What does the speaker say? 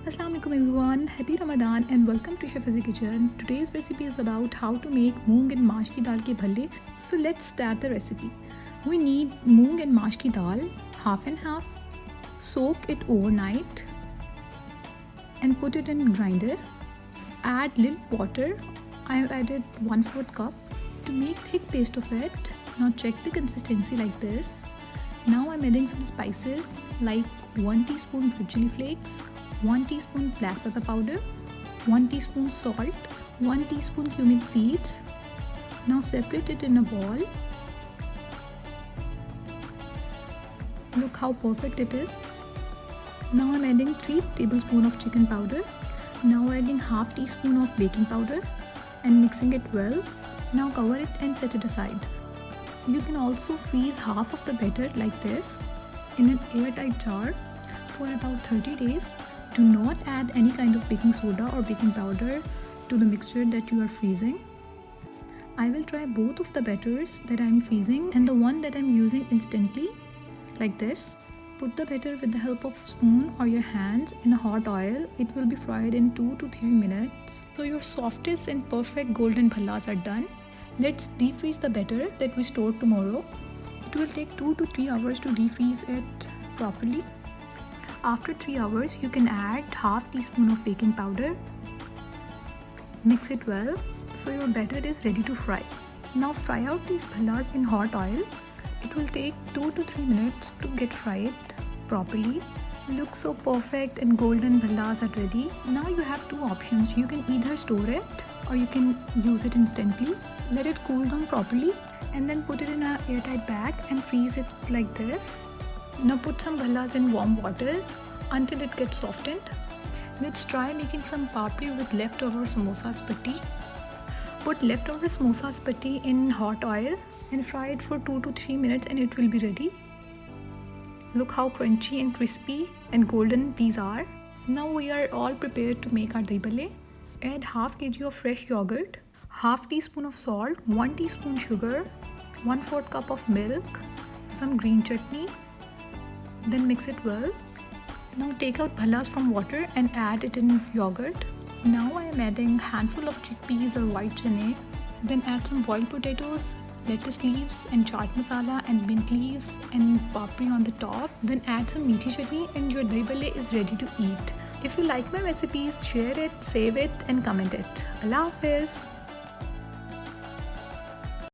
Assalamu alaikum everyone, happy Ramadan and welcome to Chef Hizzie kitchen. Today's recipe is about how to make moong and maash ki dal ke bhalle. So let's start the recipe. We need moong and maash ki dal, half and half. Soak it overnight and put it in grinder. Add little water. I have added 1/4 cup to make thick paste of it. Now check the consistency like this. Now I'm adding some spices like 1 teaspoon red chili flakes, 1 teaspoon black pepper powder, 1 teaspoon salt, 1 teaspoon cumin seeds. Now separate it in a bowl. Look how perfect it is. Now I'm adding 3 tablespoons of chicken powder. Now adding half teaspoon of baking powder and mixing it well. Now cover it and set it aside. You can also freeze half of the batter like this in an airtight jar for about 30 days. Do not add any kind of baking soda or baking powder to the mixture that you are freezing. I will try both of the batters that I am freezing and the one that I am using instantly like this. Put the batter with the help of spoon or your hands in a hot oil. It will be fried in 2 to 3 minutes. So your softest and perfect golden bhallas are done. Let's defreeze the batter that we stored tomorrow. It will take 2 to 3 hours to defreeze it properly. After 3 hours, you can add half teaspoon of baking powder. Mix it well so your batter is ready to fry. Now fry out these bhallas in hot oil. It will take 2 to 3 minutes to get fried properly. Looks so perfect and golden bhallas are ready. Now you have two options. You can either store it or you can use it instantly. Let it cool down properly and then put it in an airtight bag and freeze it like this. Now put some bhallas in warm water until it gets softened. Let's try making some papri with leftover samosas patti. Put leftover samosas patti in hot oil and fry it for 2 to 3 minutes and it will be ready. Look how crunchy and crispy and golden these are. Now we are all prepared to make our Dhai Bhallay. Add half kg of fresh yogurt, half teaspoon of salt, 1 teaspoon sugar, 1/4 cup of milk, some green chutney. Then mix it well. Now take out bhallas from water and add it in yogurt. Now I am adding handful of chickpeas or white chane. Then add some boiled potatoes, lettuce leaves and chaat masala and mint leaves and papri on the top. Then add some meethi chutney and your Dhai Bhallay is ready to eat. If you like my recipes, share it, save it and comment it. Allah Hafiz.